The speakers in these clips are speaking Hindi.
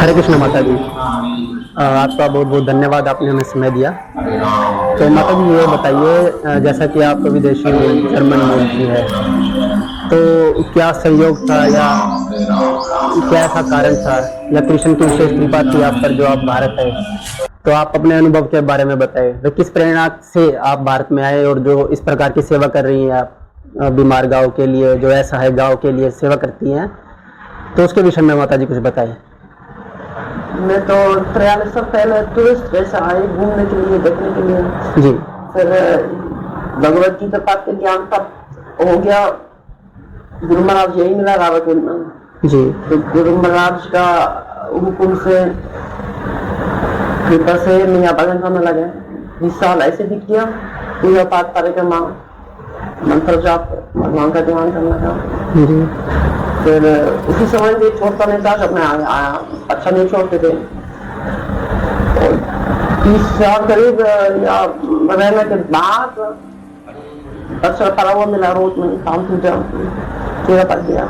हरे कृष्ण माता जी। आपका बहुत बहुत धन्यवाद, आपने हमें समय दिया। तो माता जी ये बताइए, जैसा कि आप विदेशी जर्मन मूल की है, तो क्या संयोग था या क्या ऐसा कारण था या कृष्ण की विशेष कृपा थी आप पर जो आप भारत आए? तो आप अपने अनुभव के बारे में बताएं, तो किस प्रेरणा से आप भारत में आए और जो इस प्रकार की सेवा कर रही हैं आप, बीमार गांव के लिए, जो ऐसा है गांव के लिए सेवा करती हैं, तो उसके विषय में माता जी कुछ बताइए। मैं तो 43 साल पहले टूरिस्ट वैसे आई, घूमने के लिए, देखने के लिए। जी। फिर भगवत गीता पाठ के ज्ञान प्राप्त हो गया, गुरु महाराज यही मिला रावतगंज में। जी। तो गुरु महाराज का हुक्म से, कृपा से मैं यहाँ भजन करने लगे। 20 साल ऐसे भी किया, पूजा पाठ परिक्रमा, मंत्र जाप, भगवान का ध्यान करने लगा। फिर उसी समय भी छोड़ता नहीं था, जब मैं आया अच्छा नहीं छोड़ते थे। 30 साल करीब या रहने के बाद अच्छा पड़ा हुआ मिला, रोज में काम टूटा, पूरा पड़ गया।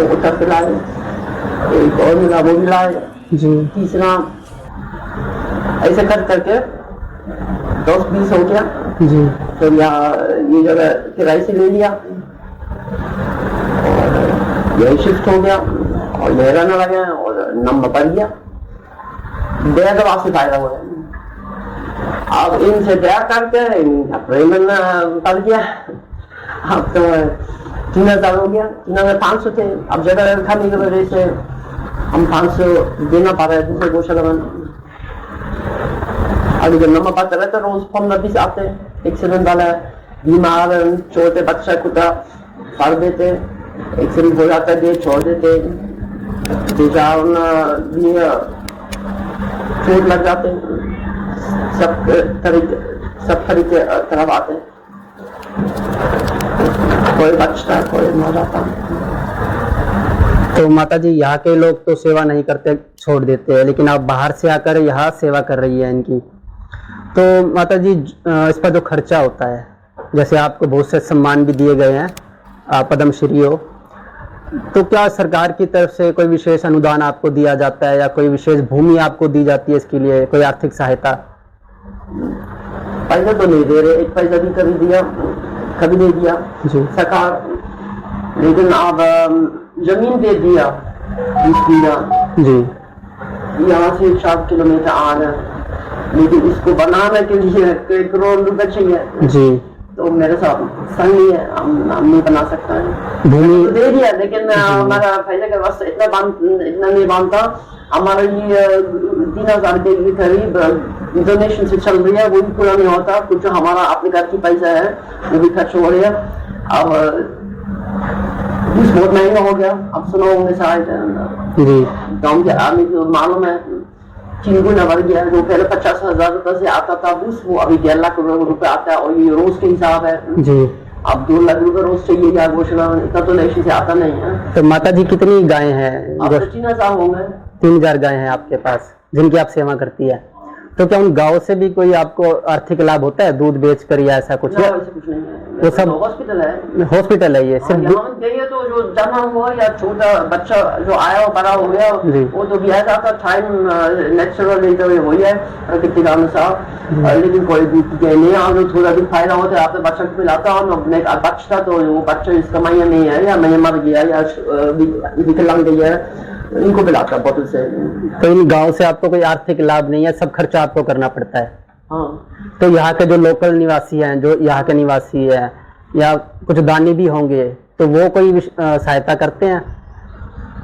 उत्तर पिलाए, एक और मिला, वो मिलाए, तीसरा ऐसे कर करके 10-20 हो गया। फिर यहाँ ये जगह किराए से ले लिया और यही शिफ्ट हो गया और यह रहने लगे और नंबर बढ़ गया। दया दवा से फायदा हुआ। अब इनसे दया करके इनका प्रेम बढ़ गया। अब तो 3000 हो गया, 3500 थे, अब जगह खाने की वजह से हम 500 देना पा रहे दूसरे गौशाला में। अभी जब नंबर पाते रहते रोज 15-20 आते, एक्सीडेंट वाला बीमार छोटे बच्चा कुत्ता फाड़ देते, एक्सीडेंट हो जाता है, छोड़ देते, चोट लग जाते, सब तरीके तरफ आते, कोई बचता कोई मर जाता। तो माता जी यहाँ के लोग तो सेवा नहीं करते, छोड़ देते हैं, लेकिन आप बाहर से आकर यहाँ सेवा कर रही है इनकी। तो माता जी इस पर जो खर्चा होता है, जैसे आपको बहुत से सम्मान भी दिए गए हैं, आप पद्मश्री हो, तो क्या सरकार की तरफ से कोई विशेष अनुदान आपको दिया जाता है या कोई विशेष भूमि आपको दी जाती है इसके लिए, कोई आर्थिक सहायता? पैसा तो नहीं दे रहे, एक पैसा भी कभी नहीं दिया सरकार, लेकिन अब जमीन दे दिया 20 बीघा जी, यहाँ से 7 किलोमीटर आना, लेकिन इसको बनाने के लिए 1 करोड़ रुपए चाहिए जी। तो मेरे साथ संग नहीं है, हम नहीं बना सकते हैं। भूमि तो दे दिया, लेकिन हमारा पैसे का वास्ते इतना नहीं बांधता। हमारा ये 3000 के करीब डोनेशन से चल रही है, वो भी पूरा नहीं होता। कुछ जो हमारा अपने घर की पैसा है वो भी खर्च हो रही है। अब बहुत महंगा हो गया, अब सुनो होंगे शायद गाँव के आदमी को मालूम है, 3 गुना बढ़ गया। जो पहले 50,000 रुपए से आता था बूस, वो अभी 1.5 लाख रुपए आता है, और ये रोज के हिसाब है जी। अब 2 लाख रुपए रोज चाहिए या घोषणा, इतना तो नैशी से आता नहीं है। तो माता जी कितनी गायें हैं? अब 3,000 होंगे। 3000 गायें हैं आपके पास जिनकी आप सेवा करती है। तो क्या उन गाँव से भी कोई आपको आर्थिक लाभ होता है, दूध बेच कर या ऐसा कुछ? कुछ नहीं है, वो सब हॉस्पिटल है। हॉस्पिटल है ये सिर्फ? तो जो जन्म हुआ या छोटा बच्चा जो आया हो, बड़ा हो गया, वो तो भी ऐसा था, टाइम नेचुरल तो वही है प्रकृति का अनुसार। लेकिन कोई नहीं आगे थोड़ा भी फायदा होता है, आपने बच्चा को पिलाता हो, बच्चा तो वो बच्चा इसका मैया नहीं है या मैं मर गया या विकलांग गया, इनको पिलाता बोतल से। तो इन गाँव से आपको कोई आर्थिक लाभ नहीं है, सब खर्चा आपको करना पड़ता है? हाँ। तो यहाँ के जो लोकल निवासी हैं, जो यहाँ के निवासी है या कुछ दानी भी होंगे, तो वो कोई सहायता करते हैं?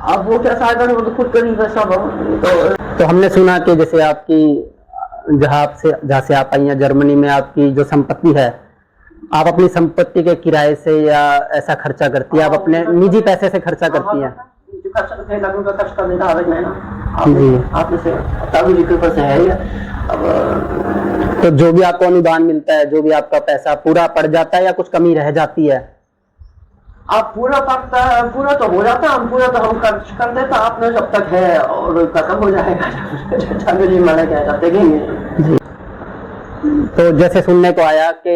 अब वो क्या सहायता, वो तो खुद करीब है सब। तो हमने सुना कि जैसे आपकी जहाँ से आप आई हैं जर्मनी में, आपकी जो संपत्ति है, आप अपनी संपत्ति के किराए से या ऐसा खर्चा करती है, आप अपने निजी पैसे से खर्चा करती हैं? तो जो भी आपको अनुदान मिलता है, जो भी आपका पैसा पूरा पड़ जाता है या कुछ कमी रह जाती है? आप पूरा तो हो जाता है, पूरा तो हम खर्च कर देता आपने जब तक है, और खत्म हो जाएगा जब देखेंगे। तो जैसे सुनने को आया कि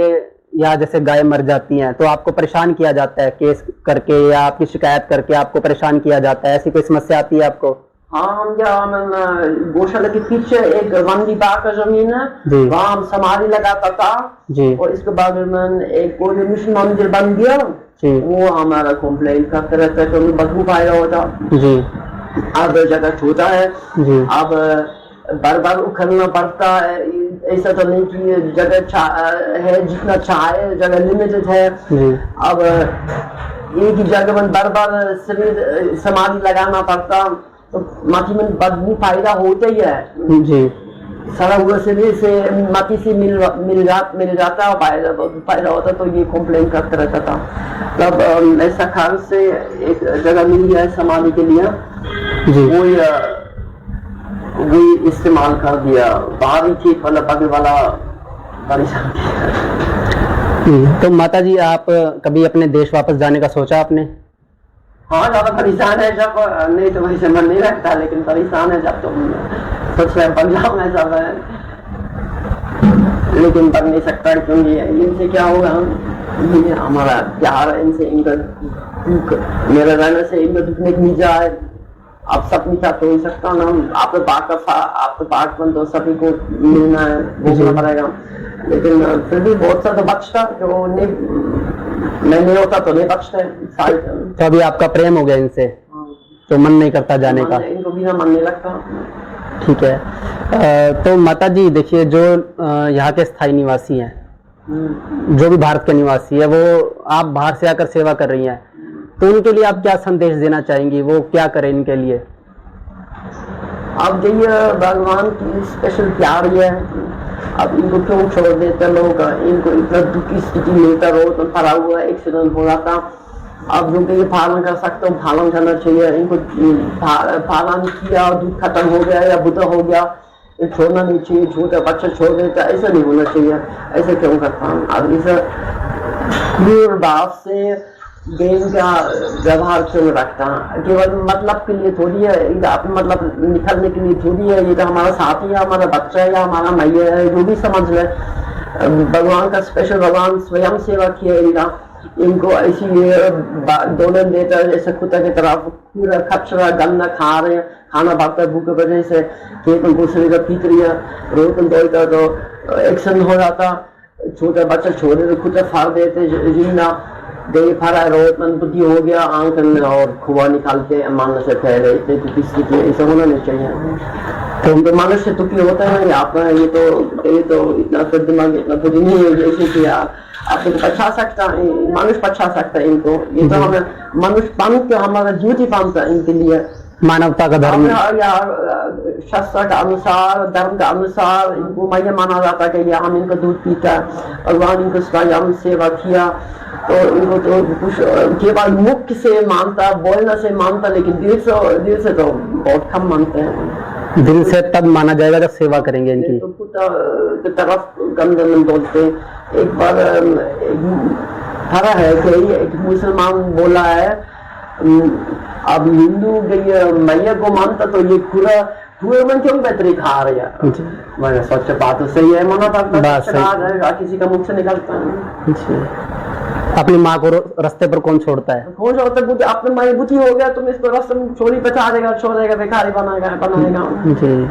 या जैसे गाय मर जाती हैं तो आपको परेशान किया जाता है, केस करके या आपकी शिकायत करके आपको परेशान किया जाता है, ऐसी कोई समस्या आती है आपको? हाँ हम गौशाला के पीछे एक वंडी बाग का जमीन है, जी। वहाँ हम समाधि लगाता था जी। और इसके बाद में एक कोई मिशन मंदिर बन गया जी। वो हमारा कंप्लेन करते रहता है क्योंकि बदबू पाया होता। जी। अब जगह छोटा है, जी। अब बार बार उखड़ना पड़ता है, ऐसा तो नहीं कि जगह है जितना चाहे, जगह लिमिटेड है। जी। अब एक ही जगह में बार बार शरीर समाधि लगाना पड़ता तो माटी में बदबू फायदा होता ही है। जी। सड़ा हुआ शरीर से माटी से मिल जाता है, फायदा होता तो ये कंप्लेन करते रहता था। तब ऐसा खान से एक जगह मिल गया है समाधि के लिए, जी। वो इस्तेमाल कर दिया, बाहरी खेत वाला बगल वाला परेशान किया। तो माता जी आप कभी अपने देश वापस जाने का सोचा आपने? हाँ ज्यादा परेशान है जब, नहीं तो वैसे मन नहीं रखता, लेकिन परेशान है जब तो सोच रहे पंजाब में सब है, लेकिन बन नहीं सकता क्योंकि इनसे क्या होगा, हम हमारा प्यार है इनसे, इनका मेरा रहने से इनका दुखने की नीचा है। आप सब नीचा तो ही सकता ना, आपके पाक बन तो सभी को मिलना है, भोगना पड़ेगा, लेकिन फिर भी बहुत सा तो बचता जो नहीं होता तो नहीं बचता। तो अभी आपका प्रेम हो गया इनसे, तो मन नहीं करता जाने का? इनको बिना मन नहीं लगता। ठीक है। तो माता जी देखिए, जो यहाँ के स्थायी निवासी हैं, जो भी भारत के निवासी है, वो आप बाहर से आकर सेवा कर रही हैं, तो उनके लिए आप क्या संदेश देना चाहेंगी? वो क्या करें इनके लिए? अब ये भगवान की स्पेशल प्यार है, अब इनको क्यों छोड़ देते लोग, इनको इतना दुख की स्थिति मिलता रोज तो पड़ा हुआ एक्सीडेंट हो जाता। अब जो ये पालन कर सकते हो पालन करना चाहिए, इनको पालन किया, दुख खत्म हो गया या बुरा हो गया, छोड़ना नहीं चाहिए, छोटा बच्चा छोड़ देता, ऐसा नहीं होना चाहिए। ऐसे क्यों करता हूँ? अब इस क्रूर भाव से बेन का व्यवहार क्यों रखता, केवल मतलब के लिए थोड़ी है, अपने मतलब निकलने के लिए थोड़ी है, ये तो हमारा साथी है, हमारा बच्चा है या हमारा मैया है, जो भी समझ ले। भगवान का स्पेशल, भगवान स्वयं सेवा किया इनको ऐसी दोलन देता है जैसे कुत्ता की तरफ पूरा कचरा गंदा खा रहे हैं, खाना पड़ता है भूख वजह से, खेत में घुसने का पीत रही है, रोक दौड़ता तो एक्शन हो जाता, छोटा बच्चा छोड़े तो खुद फाड़ देते जीना गई फरा रोज मन बुद्धि हो गया, आंख और खुआ निकालते मानने से पहले इतने दुखी स्थिति ऐसा होना नहीं चाहिए। तो मनुष्य दुखी होता है ना, आप ये तो इतना तो दिमाग इतना बुद्धि नहीं है जैसे कि आपको पछा सकता है, मनुष्य पछा सकता है इनको, ये तो हमें मनुष्य पान के हमारा ड्यूटी पानता है इनके लिए, मानवता का धर्म या शास्त्र का अनुसार, धर्म का अनुसार इनको मैया माना जाता है कि हम इनका दूध पीता है, भगवान इनको स्वयं सेवा किया, तो इनको तो कुछ केवल मुख से मानता, बोलने से मानता, लेकिन दिल से तो बहुत कम मानते हैं। दिल से तब माना जाएगा जब सेवा करेंगे इनकी। तो तरफ गंदे में बोलते। एक बार हरा है कि एक मुसलमान बोला है, अब हिंदू मैया को मानता तो ये पूरा मन क्यों बेहतरी खा रही है, मैंने सोचा बात तो सही है, मना पड़ता किसी का मुख से निकलता है। अपनी माँ को रास्ते पर कौन छोड़ता है? कौन छोड़ता है? अपने माँ बुद्धि हो गया, तुम इसको रास्ते में छोड़ी बचा देगा, छोड़ेगा, भिखारी बनाएगा। जी।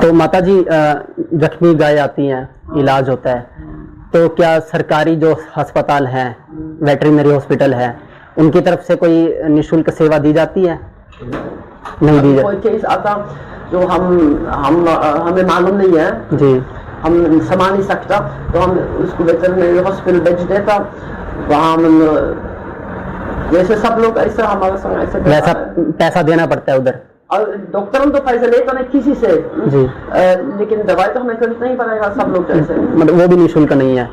तो माता जी जख्मी गाय आती हैं, इलाज होता है, तो क्या सरकारी जो अस्पताल हैं, वेटरिनरी हॉस्पिटल है, उनकी तरफ से कोई निःशुल्क सेवा दी जाती है? नहीं दी जाती। कोई केस आता जो हमें मालूम नहीं है जी, हम समा नहीं सकता, तो हम उसको वेटरनरी हॉस्पिटल भेज देता, वहाँ जैसे सब लोग ऐसा हमारे संग ऐसे वैसा पैसा देना पड़ता है उधर, और डॉक्टर तो पैसा लेता नहीं किसी से जी, लेकिन दवाई तो हमें खरीदना ही पड़ेगा सब लोग जैसे, मतलब वो भी निःशुल्क नहीं है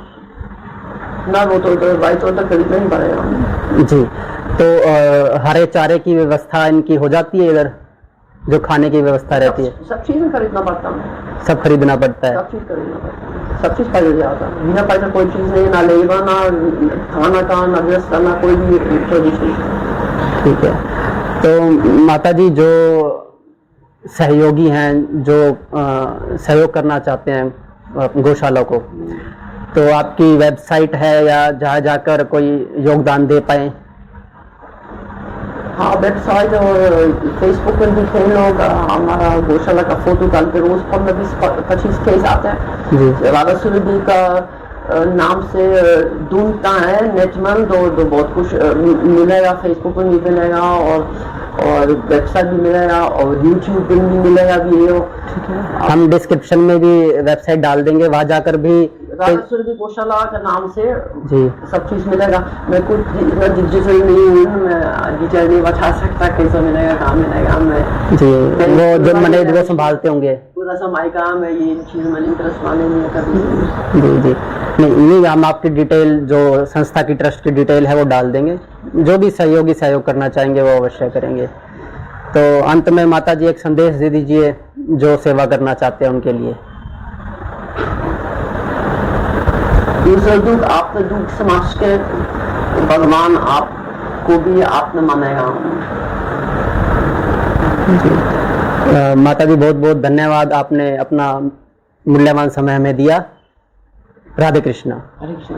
ना, वो तो दवाई तो खरीदना ही पड़ेगा जी। तो हरे चारे की व्यवस्था इनकी हो जाती है इधर, जो खाने की व्यवस्था रहती है? सब चीज खरीदना पड़ता है, सब खरीदना पड़ता है, सब चीज खरीदना पड़ता है, सब चीज पैसे जाता है, बिना पैसा कोई चीज नहीं, ना लेगा, ना खाना का, ना व्यवस्था, ना कोई भी चीज। ठीक है। तो माता जी जो सहयोगी हैं, जो सहयोग करना चाहते हैं गौशाला को, तो आपकी वेबसाइट है या जहाँ जाकर कोई योगदान दे पाए? हाँ, वेबसाइट और फेसबुक पर भी कई लोग हमारा गौशाला का फोटो डालते, रोज 15-20-25 केस आते हैं। जी राधा सुरभि का नाम से ढूंढता है नेट में तो बहुत कुछ मिलेगा, फेसबुक पर भी मिलेगा और वेबसाइट भी मिलेगा और यूट्यूब पे भी मिलेगा वीडियो। हम डिस्क्रिप्शन में भी वेबसाइट डाल देंगे, वहां जाकर भी राधा सुरभि गौशाला के नाम से जी सब चीज मिलेगा। मैं कुछ इतना डिजिटल नहीं हूँ, मैं डिटेल नहीं बता सकता कैसे मिलेगा, कहाँ मिलेगा। मैं जी वो जो मैनेज वो संभालते होंगे। पूरा समय का मैं ये चीज में इंटरेस्ट वाले नहीं है कभी। जी जी नहीं, हम आपकी डिटेल जो संस्था की ट्रस्ट की डिटेल है वो डाल देंगे, जो भी सहयोगी सहयोग करना चाहेंगे वो अवश्य करेंगे। तो अंत में माता जी एक संदेश दे दीजिए जो सेवा करना चाहते हैं उनके लिए। दूसरा दुख आपका दुख समझ के भगवान आपको भी आपने मानेगा। माता जी बहुत बहुत धन्यवाद, आपने अपना मूल्यवान समय हमें दिया। राधे कृष्णा। हरे कृष्ण।